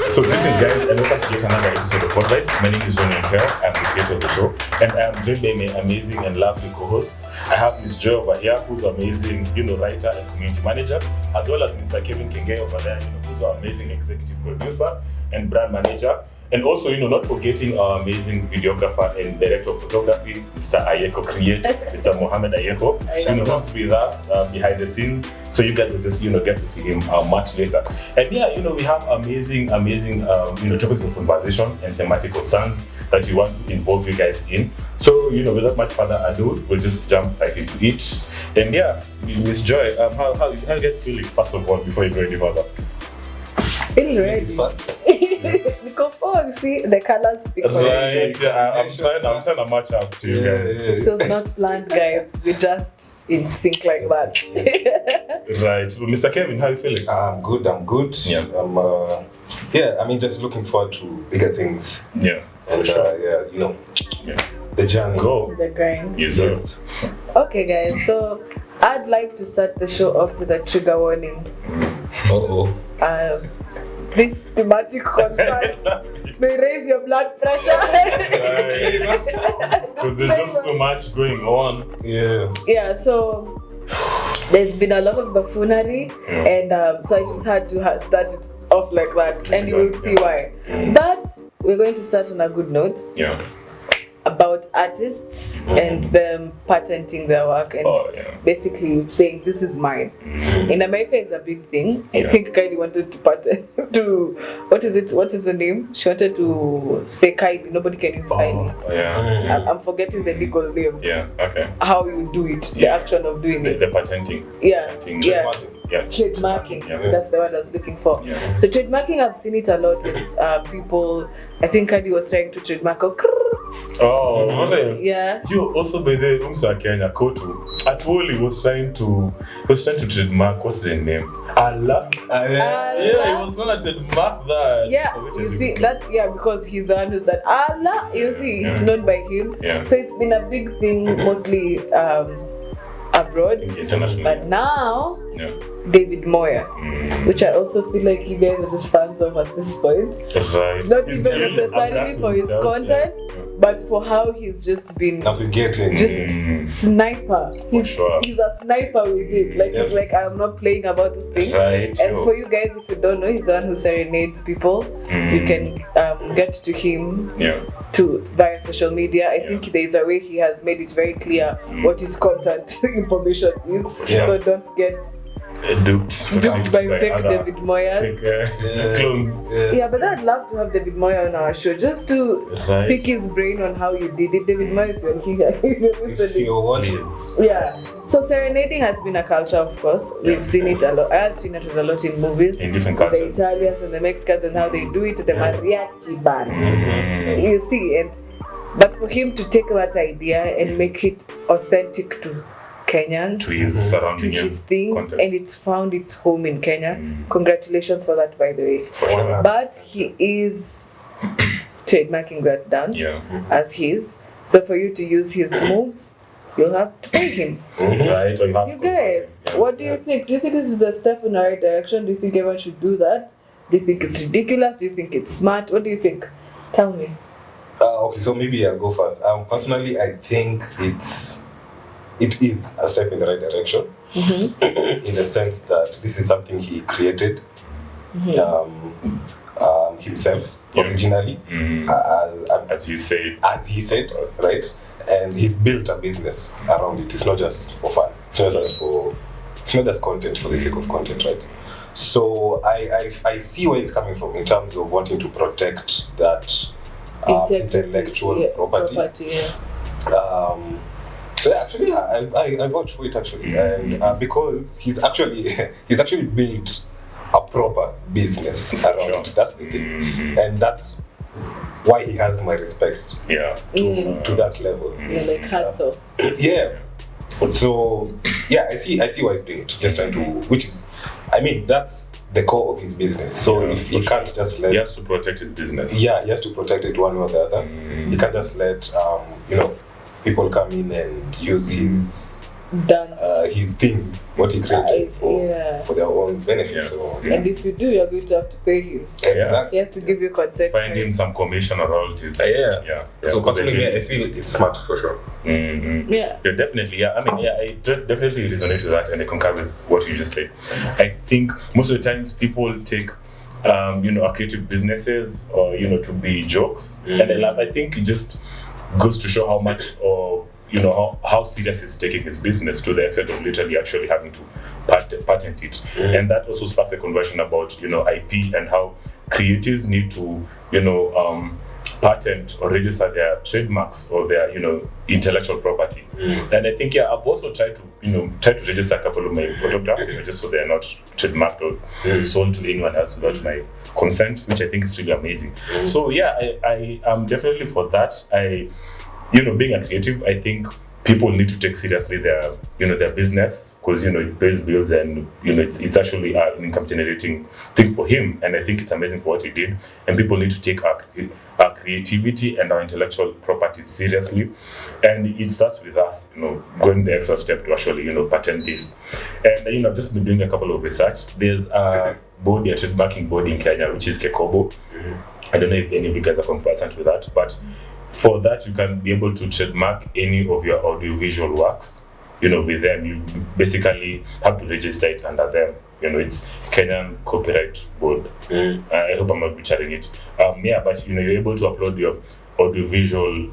So greetings guys, and welcome to yet another episode of Podvise. My name is Johnny here. I'm the creator of the show, and I'm joined by my amazing and lovely co-hosts. I have Miss Joy over here, who's amazing, writer and community manager, as well as Mr. Kevin Kenge over there, who's our amazing executive producer and brand manager. And also, not forgetting our amazing videographer and director of photography, Mr. Ayeko Create, Mr. Mohammed Ayeko, who's with us behind the scenes. So you guys will just, get to see him much later. And we have amazing, topics of conversation and thematic concerns that we want to involve you guys in. So, without much further ado, we'll just jump right into it. And Miss Joy, how you guys feeling, first of all, before you go any further? Feeling ready. It's fast. Because you see the colors speak for right, yeah, I'm trying to match up to you guys. This was not planned, guys. We're just in sync like that. Right. So, Mr. Kevin, how are you feeling? I'm good. Yeah. Just looking forward to bigger things. Yeah. And the journey. Go. The grind. Yes. Okay, guys. So I'd like to start the show off with a trigger warning. This thematic concerns may raise your blood pressure. Because there's just so much going on. Yeah, so there's been a lot of buffoonery, and so I just had to start it off like that, and you will see why. But we're going to start on a good note. Yeah. About artists and them patenting their work and basically saying this is mine. In America it's a big thing. I think Kylie wanted to patent what is the name? She wanted to say Kylie, nobody can use Kylie. I'm forgetting the legal name. Yeah, okay. How you do it, the action of doing it. The patenting. Trademarking. That's the word I was looking for. So trademarking, I've seen it a lot with people. I think Kylie was trying to trademark really? Yeah. You also by the Kenya Kotu. Atwoli was trying to trademark, what's the name? Allah. Yeah, he was gonna trademark that. Yeah, you see that, because he's the one who said Allah. You see, it's known by him. Yeah. So it's been a big thing, mostly abroad. Internationally. But now, David Moyer, which I also feel like you guys are just fans of at this point. Right. Not even necessarily for his content, but for how he's just been navigating. Just sniper. He's a sniper with it. Like he's like, I'm not playing about this thing. Right. And for you guys, if you don't know, he's the one who serenades people. You can get to him via social media. I think there's a way he has made it very clear what his content information is. So don't get duped by fake David Moyers. Clones. But I'd love to have David Moyer on our show just to pick his brain on how you did it. David Moyer, if you're watching. So serenading has been a culture, of course. We've seen it a lot. I've seen it a lot in movies. In different cultures. The Italians and the Mexicans and how they do it, the mariachi band. You see, but for him to take that idea and make it authentic to Kenyans, to his surrounding, to his thing, context. And it's found its home in Kenya. Congratulations for that, by the way. For sure. But he is trademarking that dance as his. So for you to use his moves, you'll have to pay him. Right. You guys, what do you think? Do you think this is the step in the right direction? Do you think everyone should do that? Do you think it's ridiculous? Do you think it's smart? What do you think? Tell me. Okay, so maybe I'll go first. Personally, I think it is a step in the right direction, in the sense that this is something he created himself originally, as he said, right? And he's built a business around it. It's not just for fun. It's not just content for the sake of content, right? So I see where it's coming from in terms of wanting to protect that intellectual property. So actually, I vouch for it actually, and because he's actually built a proper business around it. That's the thing, and that's why he has my respect. To that level. Like hats off. So I see why he's doing it. Just trying to, that's the core of his business. So if he can't just let, he has to protect his business. He has to protect it one way or the other. He can't just let people come in and use his dance. His thing, what he created for their own benefit. Yeah. So And if you do, you're going to have to pay him. exactly. He has to give you consent. Find him some commission or royalties. Yeah. So personally, I feel it's smart for sure. Mm-hmm. Yeah. Yeah, definitely. Yeah, I mean, I definitely resonate with that, and I concur with what you just said. I think most of the times people take, our creative businesses or to be jokes, and I think it just goes to show how much or how serious he's taking his business to the extent of literally actually having to patent it, and that also sparks a conversation about IP and how creatives need to patent or register their trademarks or their intellectual property. And I think I've also tried to register a couple of my photographs just so they're not trademarked or sold to anyone else without my consent, which I think is really amazing. So I am definitely for that. Being a creative, I think people need to take seriously their business, because it pays bills, and it's actually an income generating thing for him, and I think it's amazing for what he did. And people need to take our creativity and our intellectual property seriously, and it starts with us going the extra step to actually patent this. And I've just been doing a couple of research. There's a body, a trademarking body in Kenya, which is Kekobo. I don't know if any of you guys are conversant with that, but for that, you can be able to trademark any of your audiovisual works. With them, you basically have to register it under them. It's Kenyan Copyright Board. I hope I'm not butchering it. But you're able to upload your audiovisual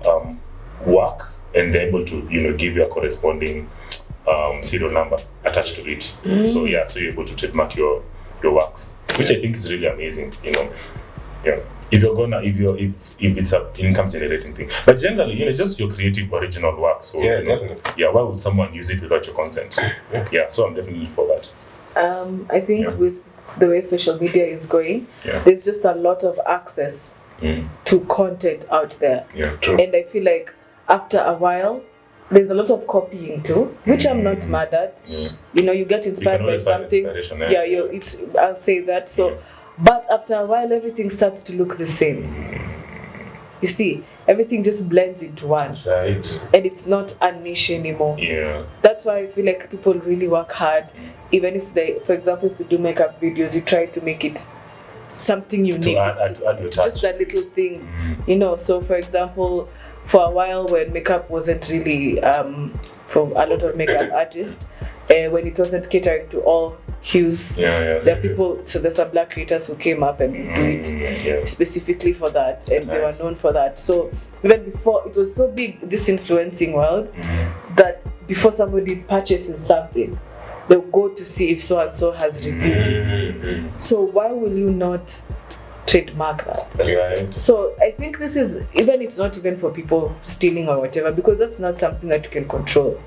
work, and they're able to give you a corresponding serial number attached to it. So you're able to trademark your works, which I think is really amazing. If it's an income generating thing, but generally, just your creative original work. So definitely. Why would someone use it without your consent? So I'm definitely for that. I think with the way social media is going, there's just a lot of access to content out there. True. And I feel like after a while, there's a lot of copying too, which I'm not mad at. You get inspired by something. I'll say that. So. But after a while, everything starts to look the same. You see, everything just blends into one. Right. And it's not a niche anymore. That's why I feel like people really work hard. Even if for example, if you do makeup videos, you try to make it something unique. To add your touch. Just a little thing. So for example, for a while when makeup wasn't really, for a lot of makeup artists, when it wasn't catering to all hues, there are people, so there's some black creators who came up and do it specifically for that, and they were known for that. So even before, it was so big, this influencing world, that before somebody purchases something, they'll go to see if so and so has reviewed it. So why will you not trademark that? Right. So I think this is, even it's not even for people stealing or whatever, because that's not something that you can control.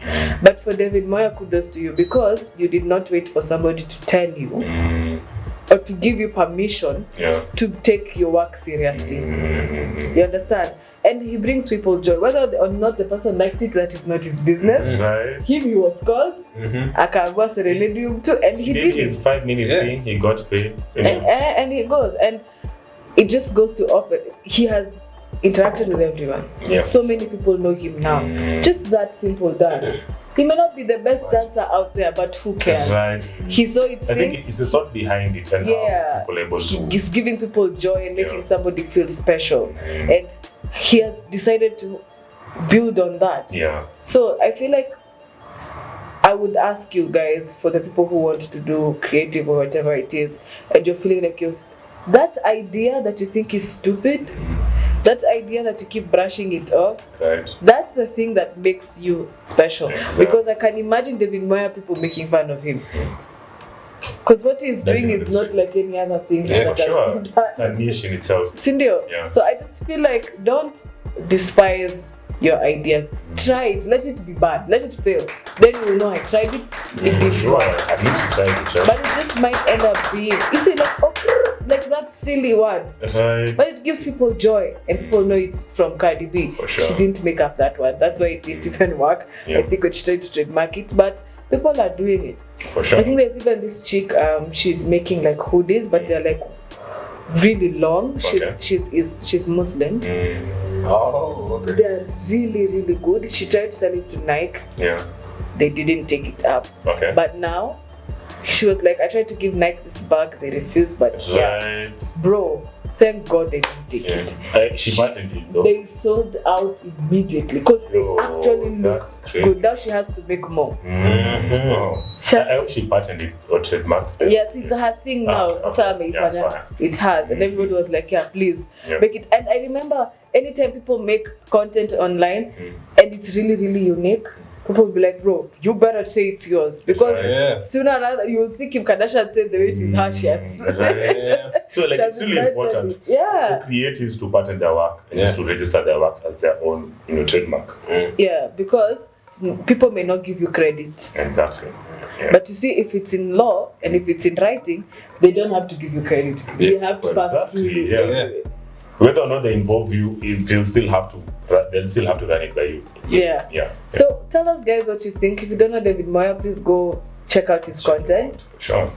But for David Moya, kudos to you, because you did not wait for somebody to tell you or to give you permission to take your work seriously. You understand? And he brings people joy, whether or not the person liked it. That is not his business. Right. Him, he was called. Akawa Serenadium too, and he did his 5-minute thing. He got paid, and he goes, and it just goes to open. He has interacted with everyone. So many people know him now. Just that simple dance. He may not be the best dancer out there, but who cares? Right. He saw it. I think it's the thought behind it, and how people are able to. He's giving people joy and making somebody feel special, and he has decided to build on that. So I feel like I would ask you guys, for the people who want to do creative or whatever it is, and you're feeling like that idea that you think is stupid, that idea that you keep brushing it off, that's the thing that makes you special. Because I can imagine David Moya people making fun of him. Because what he's doing is not like any other thing. For sure. It's a niche in itself. Sindio. So I just feel like, don't despise your ideas. Try it. Let it be bad. Let it fail. Then you will know I tried it. If it's sure. At least you tried it. But it just might end up being, you see, like that silly one. Right. But it gives people joy, and people know it's from Cardi B. For sure. She didn't make up that one. That's why it didn't even work. I think when she tried to trademark it, but people are doing it. For sure. I think there's even this chick, she's making like hoodies, but they're like really long. She's Muslim. Oh, okay. They're really, really good. She tried to sell it to Nike. they didn't take it up. Okay. But now, she was like, I tried to give Nike this bag, they refused, but bro, thank God they didn't take it. She patented it though. They sold out immediately because they actually look good. Now she has to make more. I hope she patented it or trademarked it. Yes, it's her thing now. It's hers. And everybody was like, yeah, please make it. And I remember anytime people make content online and it's really, really unique, people will be like, bro, you better say it's yours. Because sooner or later you will see Kim Kardashian say the way it is her shares. So like it's really important for creatives to patent their work and just to register their works as their own, trademark. Yeah, because people may not give you credit. Exactly. Yeah. But you see, if it's in law and if it's in writing, they don't have to give you credit. You have to pass through. Whether or not they involve you, they'll still have to run it by you. Yeah. So tell us, guys, what you think. If you don't know David Moya, please go check out his content. Sure.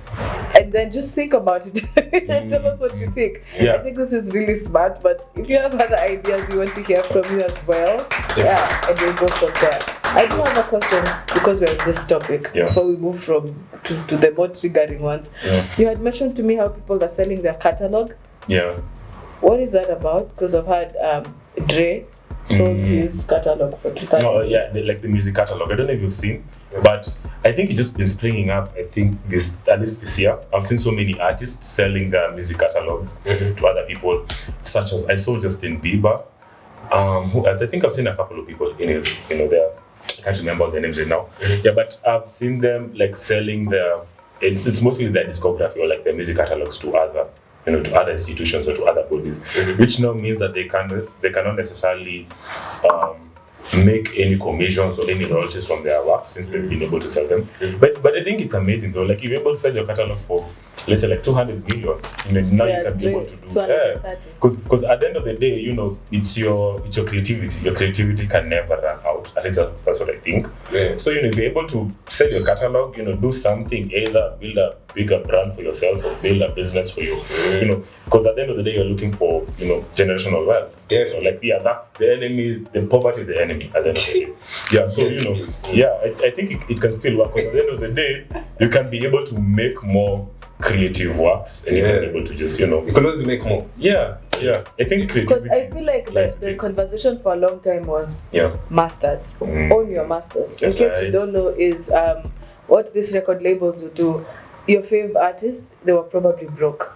And then just think about it and tell us what you think. I think this is really smart, but if you have other ideas you want to hear from you as well, and we'll go from there. I do have a question because we're on this topic before we move to the more triggering ones. You had mentioned to me how people are selling their catalog. Yeah. What is that about? Because I've had Dre sold his catalog for $2,000. No, like the music catalog. I don't know if you've seen, but I think it's just been springing up. I think at least this year, I've seen so many artists selling their music catalogs to other people, such as I saw Justin Bieber. Who else? I think I've seen a couple of people in his, there. I can't remember their names right now. But I've seen them like selling it's mostly their discography or like their music catalogs to other institutions or to other bodies, which now means that they cannot necessarily make any commissions or any royalties from their work since they've been able to sell them. But I think it's amazing though. Like if you're able to sell your catalog for, let's say, like 200 million, now you can be able to do because at the end of the day, it's your creativity. Your creativity can never run out. At least that's what I think. So if you're able to sell your catalog, do something, either build a bigger brand for yourself or build a business for you, because at the end of the day you're looking for generational wealth. So that's the enemy. The poverty is the enemy at the end of the day. So I think it can still work because at the end of the day you can be able to make more creative works and you can be able to just you can always make more. I think creativity, because I feel like the conversation for a long time was masters. Own your masters. In case you don't know, is what these record labels would do. Your favorite artist, they were probably broke.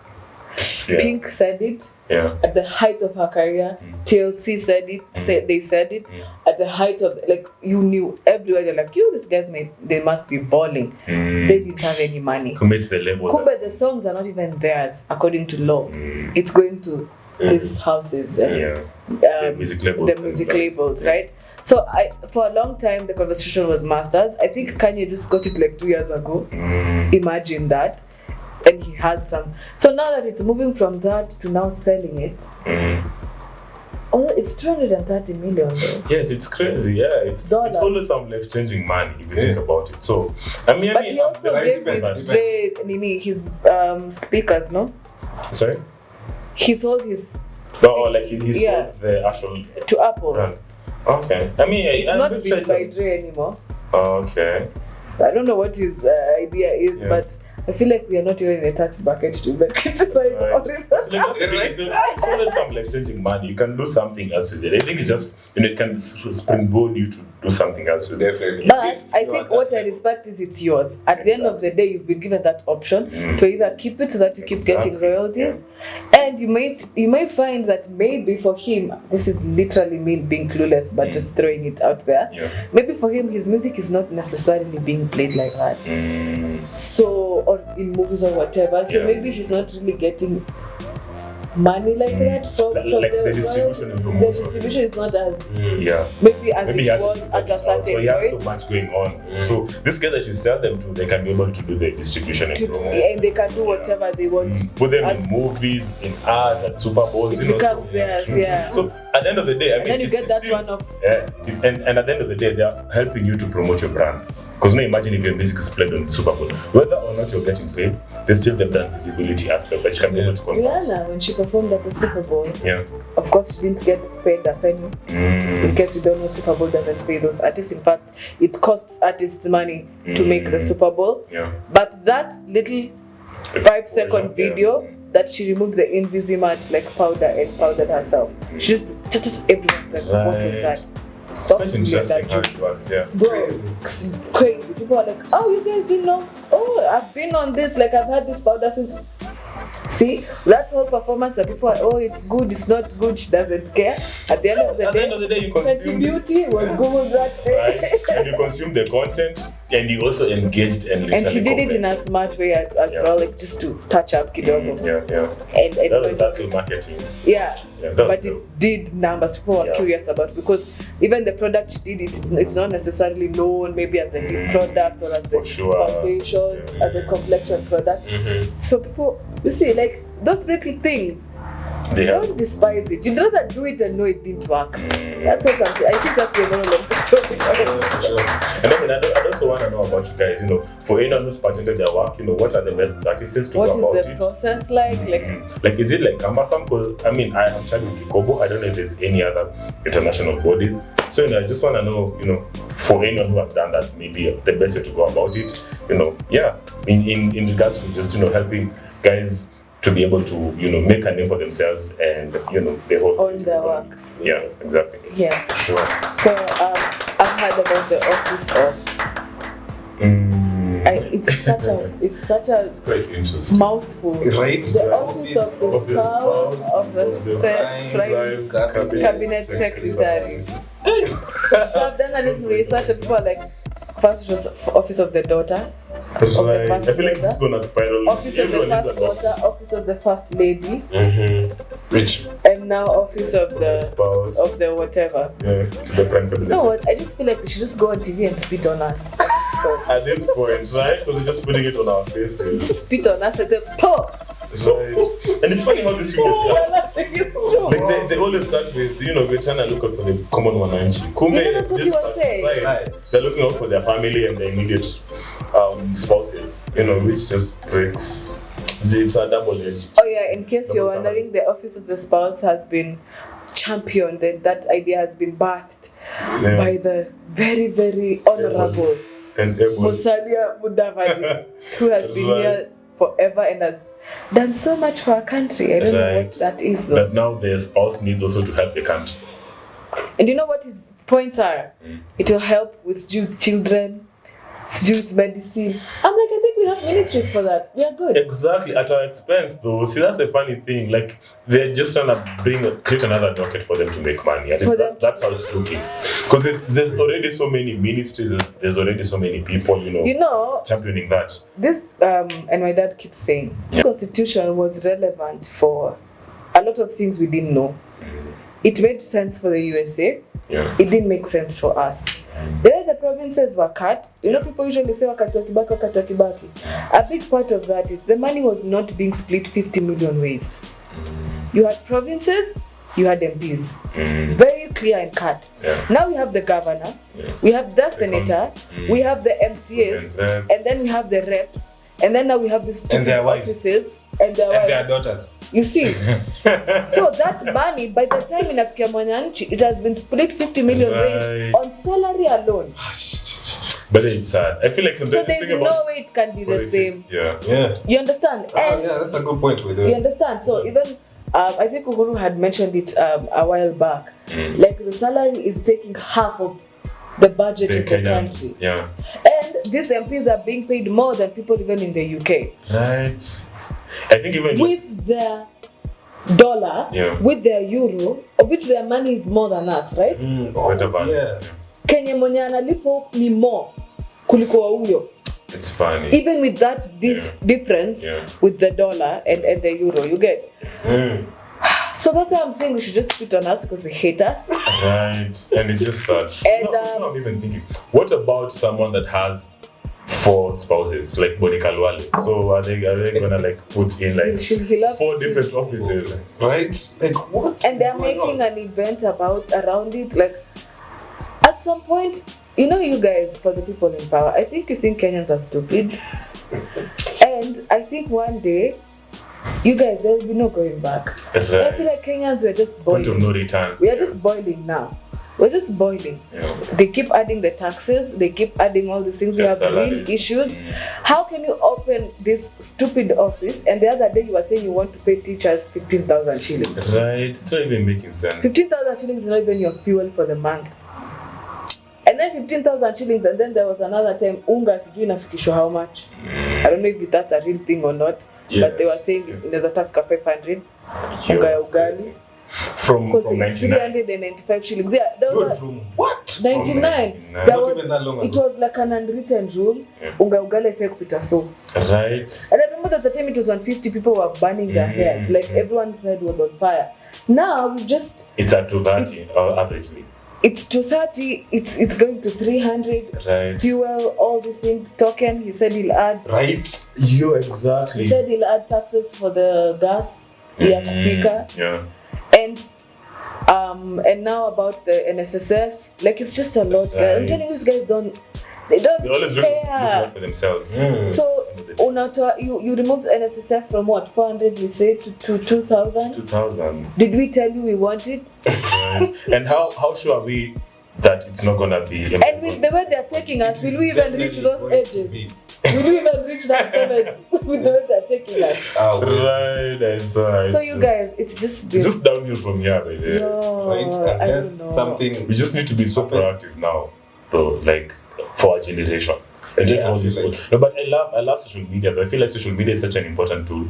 Pink said it at the height of her career. TLC said it. They said it at the height of, like, you knew everywhere. You're like, these guys they must be balling. They didn't have any money. Commits the label. But the songs are not even theirs according to law. It's going to these houses. The music labels. Right? So for a long time the conversation was masters. I think Kanye just got it like 2 years ago. Imagine that. And he has some. So now that it's moving from that to now selling it, although it's 230 million though. Yes, it's crazy. It's always some life-changing money if you think about it. So but he also gave his speakers, no? Sorry? He sold his. He sold the actual to Apple. Brand. Okay. It's not beat by Dre anymore. Okay. I don't know what his idea is, but I feel like we are not even in a tax bracket to criticize all it's always some life-changing money. You can do something else with it. I think it's just, it can springboard you to do something else with it. Definitely. But I think what I respect is it's yours. At the end of the day, you've been given that option to either keep it so that you keep getting royalties. And you may find that maybe for him, this is literally me being clueless, but just throwing it out there. Maybe for him, his music is not necessarily being played like that. So, or in movies or whatever. So maybe he's not really getting money like that from the distribution and promotion. The distribution is not as maybe it was at a certain point. He has so much going on. So this guy that you sell them to, they can be able to do the distribution and promotion. And they can do whatever they want. Put them in movies, in art, at Super Bowls. It becomes theirs, So at the end of the day, and then you get that one off. And at the end of the day, they are helping you to promote your brand. Because now imagine if your music is played on Super Bowl, whether or not you're getting paid, there's still the brand visibility aspect that you can be able to convert. Rihanna, when she performed at the Super Bowl, Yeah. of course she didn't get paid a penny. In case you don't know, Super Bowl doesn't pay those artists. In fact, it costs artists money to make the Super Bowl. Yeah. But that little 5-second video that she removed the Invisimat like powder and powdered herself. She just everyone like, what was that? It's quite interesting how it works, yeah. Bro, crazy. People are like, oh, you guys didn't know? Oh, I've been on this, like I've had this powder since. See, that whole performance that people are, oh, it's good, it's not good, she doesn't care. At the end of the day, you Fenty consume Beauty was Google that day. right? And you consume the content, and you also engaged and literally And she did it in a smart way as well, like just to touch up kidogo. And that was subtle marketing. Yeah, but dope. it did numbers. People are curious about, because even the product she did, it's not necessarily known maybe as the lip product or as the foundation, as the complexion product. So people, you see, like those little things, don't despise it. You'd rather do it and know it didn't work. That's what I'm saying. I think that's the moral of the story. And I also want to know about you guys, for anyone who's patented their work, what are the best practices to go about it? What is the process like? Like, is it like cumbersome? Because, I mean, I am chatting with Kikobo. I don't know if there's any other international bodies. So, I just want to know, for anyone who has done that, maybe the best way to go about it, in regards to just, helping guys to be able to, make a name for themselves and, the whole... Own their work. Yeah, exactly. Yeah. Sure. So, I've heard about the office of... it's such a quite interesting. mouthful. Right. The office of the spouse of the cabinet secretary. So I've done a little research and people are like, first it was office of the daughter. Right. I feel like it's gonna spiral. Office of the first daughter, office of the first lady, Rich. and now office of the spouse of the whatever. Yeah, to the prime cabinet. You know what? I just feel like we should just go on TV and spit on us. At this point, right? Because we're just putting it on our faces. Just spit on us and say, "Po." Right. And it's funny how these people start. It's true. Like they always start with, we're trying to look out for the Kenyan Mwananchi. That's what you were saying. They're looking out for their family and their immediate spouses, which just breaks. It's a double-edged. Oh yeah, in case you're wondering, the office of the spouse has been championed and that idea has been birthed by the very, very honorable Musalia Mudavadi, who has been here forever and has done so much for our country. I don't know what that is though. But now the spouse needs also to help the country. And you know what his points are? It will help with children, youth medicine. I'm like, I think we have ministries for that. We are good. Exactly, at our expense though. See, that's the funny thing. Like, they're just trying to create another docket for them to make money. At least that's how it's looking. Because there's already so many ministries, there's already so many people, championing that. This, and my dad keeps saying, the Constitution was relevant for a lot of things we didn't know. It made sense for the USA. Yeah. It didn't make sense for us. The way the provinces were cut, people usually say wakati wa Kibaki. A big part of that is the money was not being split 50 million ways. You had provinces, you had MPs. Very clear and cut. Yeah. Now we have the governor, we have the senator, we have the MCAs, and then we have the reps, and then now we have the stupid offices and their daughters. You see, so that money, by the time in Kenyan Mwananchi, it has been split 50 million ways on salary alone. But it's sad. I feel like sometimes so there's no way it can be the same. Yeah. You understand? And that's a good point with you. You understand? So even I think Uhuru had mentioned it a while back. Like the salary is taking half of the budget in the country. Yeah. And these MPs are being paid more than people even in the UK. Right. I think even with their dollar, with their euro, of which their money is more than us, right? Kenyan Mwananchi lipo ni more kuliko wa huyo. It's funny. Even with that difference with the dollar and the euro, you get. So that's why I'm saying we should just spit on us because they hate us. Right. And it's just sad. And I'm even thinking, what about someone that has 4 spouses, like Monica Luale? So are they gonna put in 4 different offices? Right? Like what? And they're making an event around it. Like at some point, you know, you guys, for the people in power, I think you think Kenyans are stupid. And I think one day, you guys, there will be no going back. Right. I feel like Kenyans, we're just boiling. Point of no return. We are just boiling now. We're just boiling. Yeah. They keep adding the taxes. They keep adding all these things. We have real issues. How can you open this stupid office and the other day you were saying you want to pay teachers 15,000 shillings? Right. It's not even making sense. 15,000 shillings is not even your fuel for the month. And then 15,000 shillings, and then there was another time, unga sijui nafikishwa how much? I don't know if that's a real thing or not, but they were saying there's a tafika 500, unga ya ugali. From 99. 395 shillings. Yeah, there was From what? 99. Not even that long ago. It was like an unwritten rule. Unga ugali haifai kupita so. Right. And I remember that the time it was 150, people were burning their hairs. Like everyone's head was on fire. Now we just... It's at 230 averagely. It's 230, it's going to 300. Right. Fuel, all these things. Token, he said he'll add. Right? You exactly. He said he'll add taxes for the gas, the speaker. Yeah. And now about the NSSF, like it's just a lot, guys. I'm telling you, these guys don't always look out for themselves. So you removed NSSF from what, 400 we say to 2,000? 2,000. Did we tell you we want it? Right. And how sure are we that it's not gonna be? And with the way they're taking us, will we even reach those edges? Will we even reach that 70 with the way they're taking us? Right, so you guys, it's just downhill from here, baby. No, right? Unless something... We just need to be so proactive now, though, like for our generation. No, but I love social media. I feel like social media is such an important tool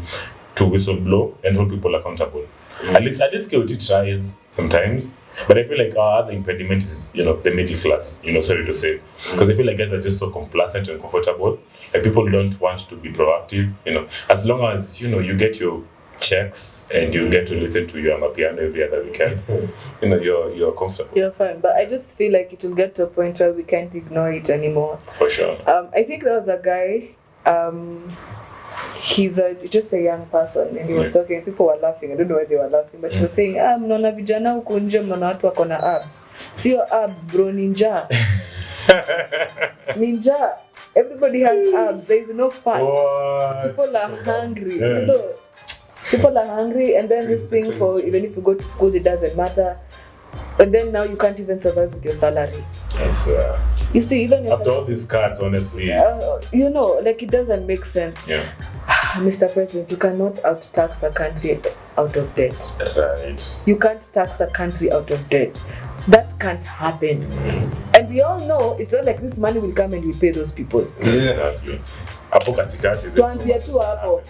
to whistleblow and hold people accountable. At least KOT tries sometimes. But I feel like our other impediment is, the middle class, sorry to say. Because I feel like guys are just so complacent and comfortable. Like people don't want to be proactive, As long as, you get your checks and you get to listen to your Amapiano every other weekend, you're comfortable. You're fine. But I just feel like it will get to a point where we can't ignore it anymore. For sure. I think there was a guy, he's just a young person, and he was talking, people were laughing. I don't know why they were laughing, but he was saying, mnaona vijana huko nje, mnaona watu wako na abs. Sio abs bro, ninja. Ninja. Everybody has abs. There is no fat. What? People are hungry. People are hungry, and then this thing for even if you go to school, it doesn't matter. And then now you can't even survive with your salary. Yes, you see, even after all these cards, honestly, like it doesn't make sense. Yeah. Mr. President, you cannot out-tax a country out of debt. Right. You can't tax a country out of debt. That can't happen. And we all know it's not like this money will come and we pay those people. Exactly. Tuanzia tu hapo.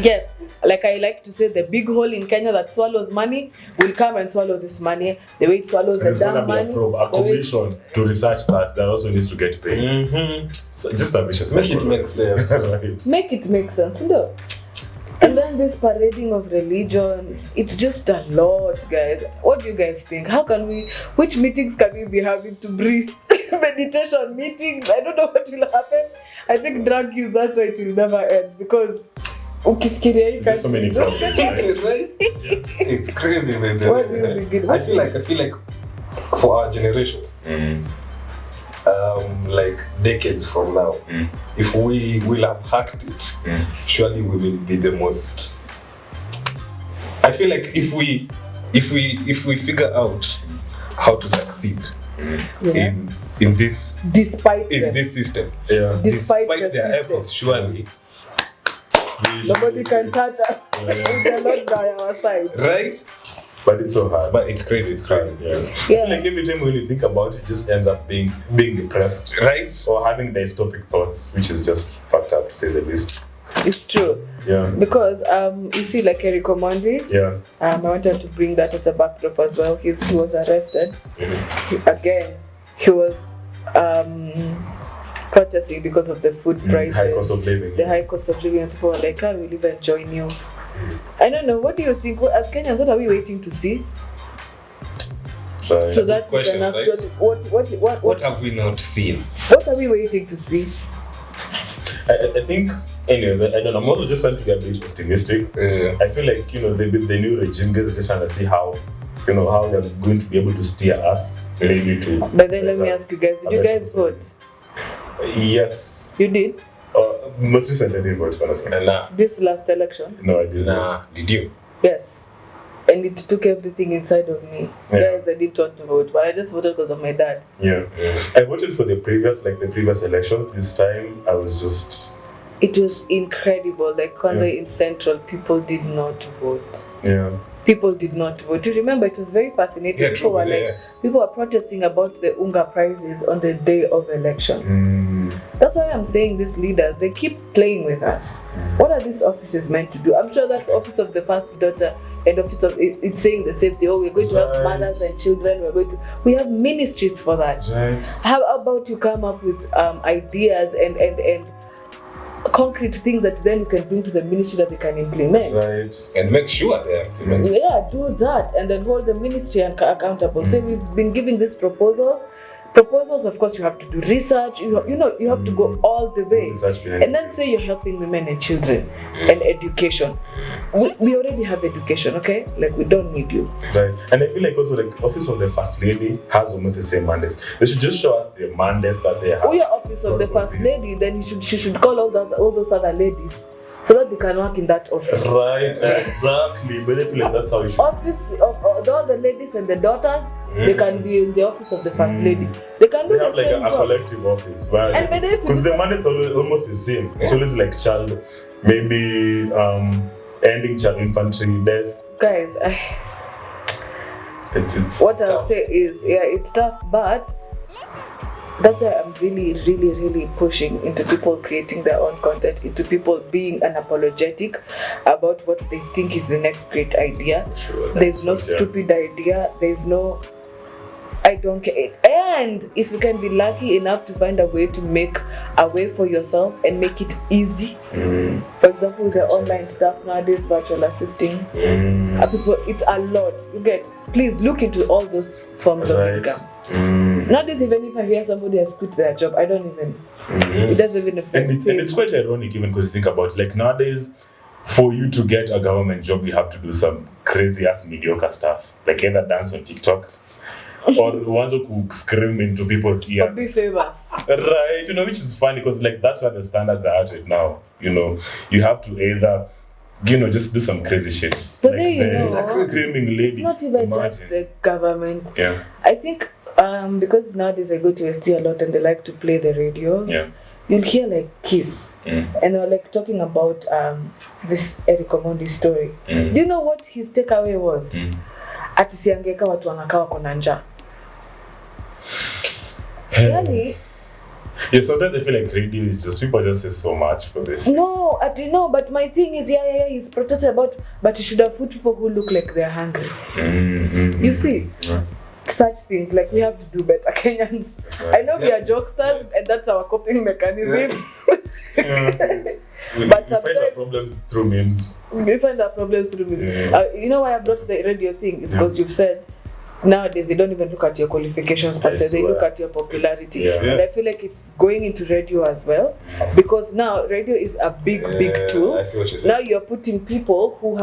Yes, like I like to say, the big hole in Kenya that swallows money will come and swallow this money. The way it swallows the damn money. A commission to research that also needs to get paid. So just a vicious cycle. Make it make sense. Right. Make it make sense, no? And then this parading of religion, it's just a lot, guys. What do you guys think? Which meetings can we be having to breathe? Meditation meetings? I don't know what will happen. I think drug use, that's why it will never end. Because there's so many problems, right? It's crazy, man. What do you begin? I feel like for our generation, like decades from now, if we will have hacked it, surely we will be the most. I feel like if we figure out how to succeed in this this system, despite their efforts, surely nobody can touch us. They're not by our side. Right? But it's so hard. But it's crazy. Yeah. Like every time when you think about it, just ends up being depressed. Right? Or having dystopic thoughts, which is just fucked up to say the least. It's true. Yeah. Because you see, like Eric Omondi. Yeah. I wanted to bring that as a backdrop as well. He was arrested. He was protesting because of the food prices. High cost of living. The high cost of living, and people were like, we'll even join you. I don't know, what do you think? As Kenyans, what are we waiting to see? Right. So that we can actually, what have we not seen? What are we waiting to see? I think, anyways, I don't know, I'm also just trying to be a bit optimistic. I feel like, the new regime guys are just trying to see how they're going to be able to steer us maybe to. But then let me ask you guys, did you guys vote? Yes. You did? Most recently I didn't vote, honestly. Nah. This last election? No, I didn't. Nah. Did you? Yes. And it took everything inside of me. Yeah. Guys, I didn't want to vote, but I just voted because of my dad. Yeah. I voted for the previous elections. This time I was just. It was incredible. Like, in Central, people did not vote. Yeah. People did not vote. You remember, it was very fascinating. Yeah, true, People were protesting about the Unga prices on the day of election. That's why I'm saying these leaders, they keep playing with us. What are these offices meant to do? I'm sure that office of the first daughter and office of it's saying the same thing. Oh, we're going to have mothers and children. We have ministries for that. Right. How about you come up with ideas and concrete things that then you can bring to the ministry that they can implement. Right. And make sure they implement. Yeah, do that and then hold the ministry accountable. Say we've been giving these proposals. Proposals, of course, you have to do research. You have to go all the way. And then say you're helping women and children and education. We already have education, okay? Like, we don't need you. Right. And I feel like also the office of the first lady has almost the same mandates. They should just show us the mandates that they have. Oh, your office of the first lady, then she should call all those other ladies so that they can work in that office. Right, exactly. But I feel like that's how it should. Office of all the ladies and the daughters, they can be in the office of the first lady. They can do they have the like same a job. collective office, right? Because the mandate's almost the same. It's always like child, maybe ending child infantry death. Guys, what tough. I'll say is, it's tough, but that's why I'm really pushing into people creating their own content, into people being unapologetic about what they think is the next great idea. Sure, there's no stupid idea. There's no, I don't care. And if you can be lucky enough to find a way to make a way for yourself and make it easy. For example, with the online stuff nowadays, virtual assisting, people, it's a lot. You get, please look into all those forms of income. Nowadays, even if I hear somebody has quit their job, I don't even, it doesn't even affect me. And it's quite ironic even because you think about it, like nowadays, for you to get a government job, you have to do some crazy ass mediocre stuff, like either dance on TikTok or ones who could scream into people's ears. Or be famous. Right, which is funny because like that's what the standards are at right now. You have to either, just do some crazy shit. But like then screaming lady. It's not even just the government. Yeah. I think because nowadays I go to ST a lot and they like to play the radio. Yeah. You'll hear like Kiss. And they're like talking about this Eric Omondi story. Do you know what his takeaway was? Ati siangeka watu wanakaa wako na njaa. Really? Yeah, sometimes I feel like radio is just, people just say so much for this. No, but my thing is, he's protested about, but he should have put people who look like they're hungry. You see? Such things, like we have to do better, Kenyans. I know we are jokesters and that's our coping mechanism. We find our problems through memes. We find our problems through memes. You know why I brought the radio thing? It's because you've said nowadays they don't even look at your qualifications per se, they look at your popularity. And I feel like it's going into radio as well, because now radio is a big tool. I see what you're saying. Now you're putting people who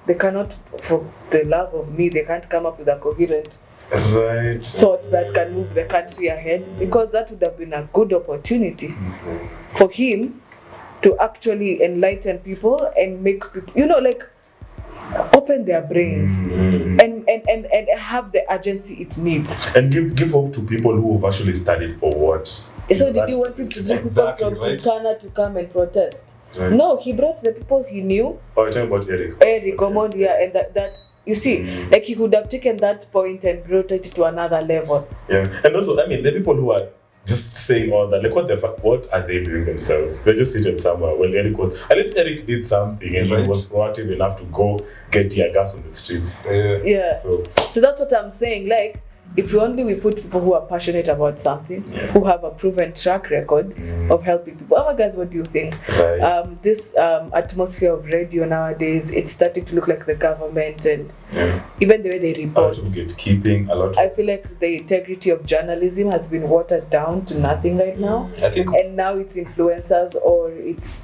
they cannot, for the love of me, they can't come up with a coherent thought that can move the country ahead, because that would have been a good opportunity for him to actually enlighten people and make people, like open their brains and have the urgency it needs. And give hope to people who have actually studied for what. So did you want him to bring people from Turkana to come and protest? Right. No, he brought the people he knew. Oh, you're talking about Eric. Eric Omondi, and that you see, like he could have taken that point and brought it to another level. Yeah, and also, I mean, the people who are just saying all that, like what are they doing themselves? They're just seated somewhere. Well, at least Eric did something and he was proactive enough to go get tear gas on the streets. Yeah. So that's what I'm saying. Like, if we put people who are passionate about something, who have a proven track record of helping people. Oh my guys, what do you think? Right. This atmosphere of radio nowadays, it's starting to look like the government, and even the way they report. I feel like the integrity of journalism has been watered down to nothing right now. And now it's influencers, or it's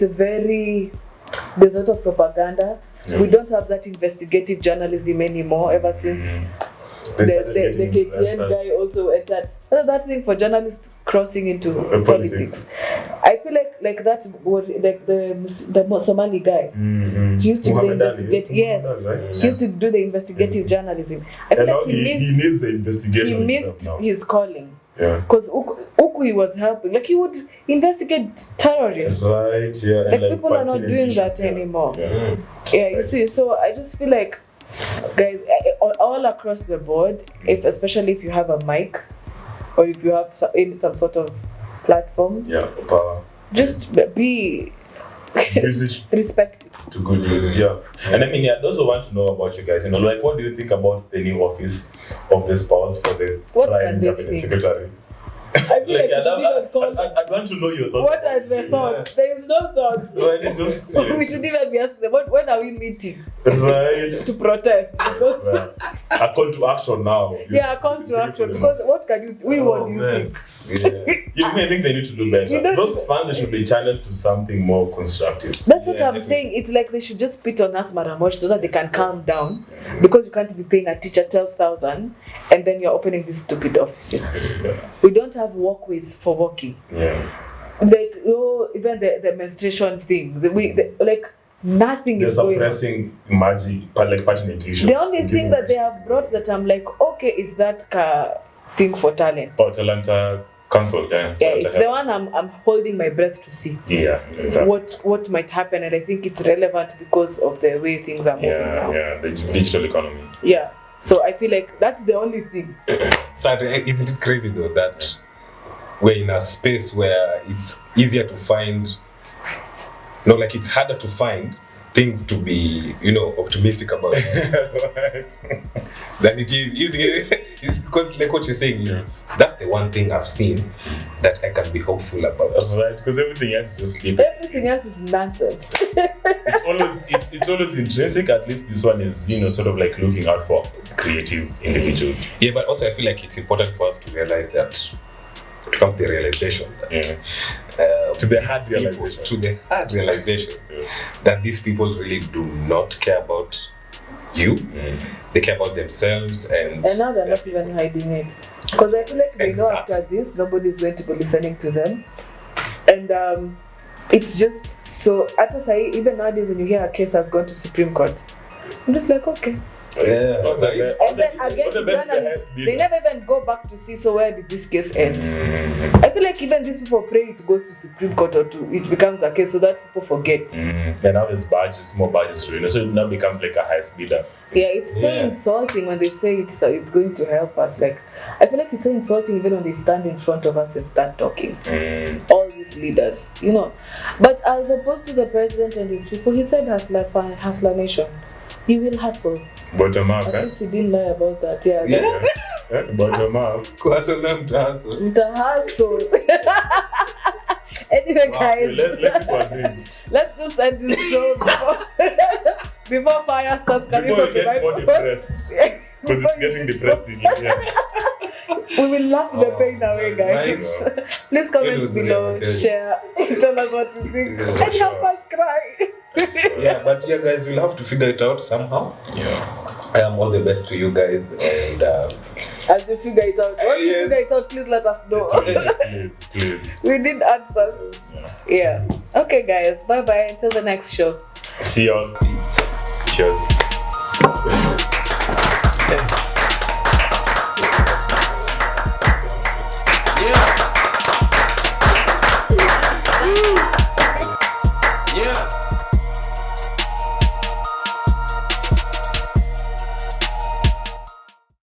a very, there's a lot of propaganda. We don't have that investigative journalism anymore ever since the KTN guy also entered. That thing for journalists crossing into politics. I feel like that's what like the Somali guy. He used to do the investigative. Yes, right? He used to do the investigative journalism. I feel like he needs the investigation. He missed his calling. Yeah. Because Uku he was helping. Like he would investigate terrorists. Right. Yeah. Like people are not doing that anymore. Yeah. You see. So I just feel like, guys, all across the board, especially if you have a mic, or if you have some sort of platform, just be respect it to good use. And I mean, I'd also want to know about you guys. Like, what do you think about the new office of the spouse for the Prime Cabinet Secretary? I feel like I'd want to know your thoughts. What are the thoughts? There is no thoughts. Right, it's just, we should even be asking them, when are we meeting? Right. To protest. Because a call to action now. A call to action. Because what do you think? You may think they need to do better. Those funds should be channeled to something more constructive. That's what I'm saying. It's like they should just spit on us Maramosh so that they can calm down. Because you can't be paying a teacher 12,000 and then you're opening these stupid offices. We don't have walkways for walking. Like, even the menstruation thing. Like, nothing is going on. They're suppressing pertinent issues. The only thing that they have brought that I'm like, okay, is that thing for talent. Or Talanta Council, it's the one I'm holding my breath to see. Exactly. What might happen, and I think it's relevant because of the way things are moving now. The digital economy. So I feel like that's the only thing. So isn't it crazy though that we're in a space where it's easier to find, it's harder to find things to be, optimistic about than it is. It's because, like what you're saying is, that's the one thing I've seen that I can be hopeful about. Right, because everything else is just sleeping. Everything else is nonsense. it's always intrinsic. At least this one is, sort of like looking out for creative individuals. Yeah, but also I feel like it's important for us to realize that, to come to the realization that to the hard realization that these people really do not care about you. They care about themselves, and now they're not even hiding it, because I feel like they know after this nobody's going to be listening to them, and it's just so. Even nowadays when you hear a case has gone to Supreme Court, I'm just like, okay. And then again, they never even go back to see, so where did this case end? I feel like even these people pray it goes to Supreme Court or it becomes a case so that people forget. And now there's more badges to so it now becomes like a high speeder. It's so insulting when they say it's going to help us. Like, I feel like it's so insulting even when they stand in front of us and start talking. All these leaders, But as opposed to the president and his people, he said hustler nation. He will hustle. Bottom up, At least he didn't lie about that. Bottom up. Hustle. Anyway, guys, let's just end this show before fire starts coming from the more depressed. Because it's getting depressing in here. We will laugh the pain away, guys. Please comment below, share, tell us what you think, and help us cry. But guys, we'll have to figure it out somehow. I am all the best to you guys, and as you figure it out, once you figure it out, please let us know. Please. We need answers. Okay, guys. Bye bye. Until the next show. See y'all. Cheers.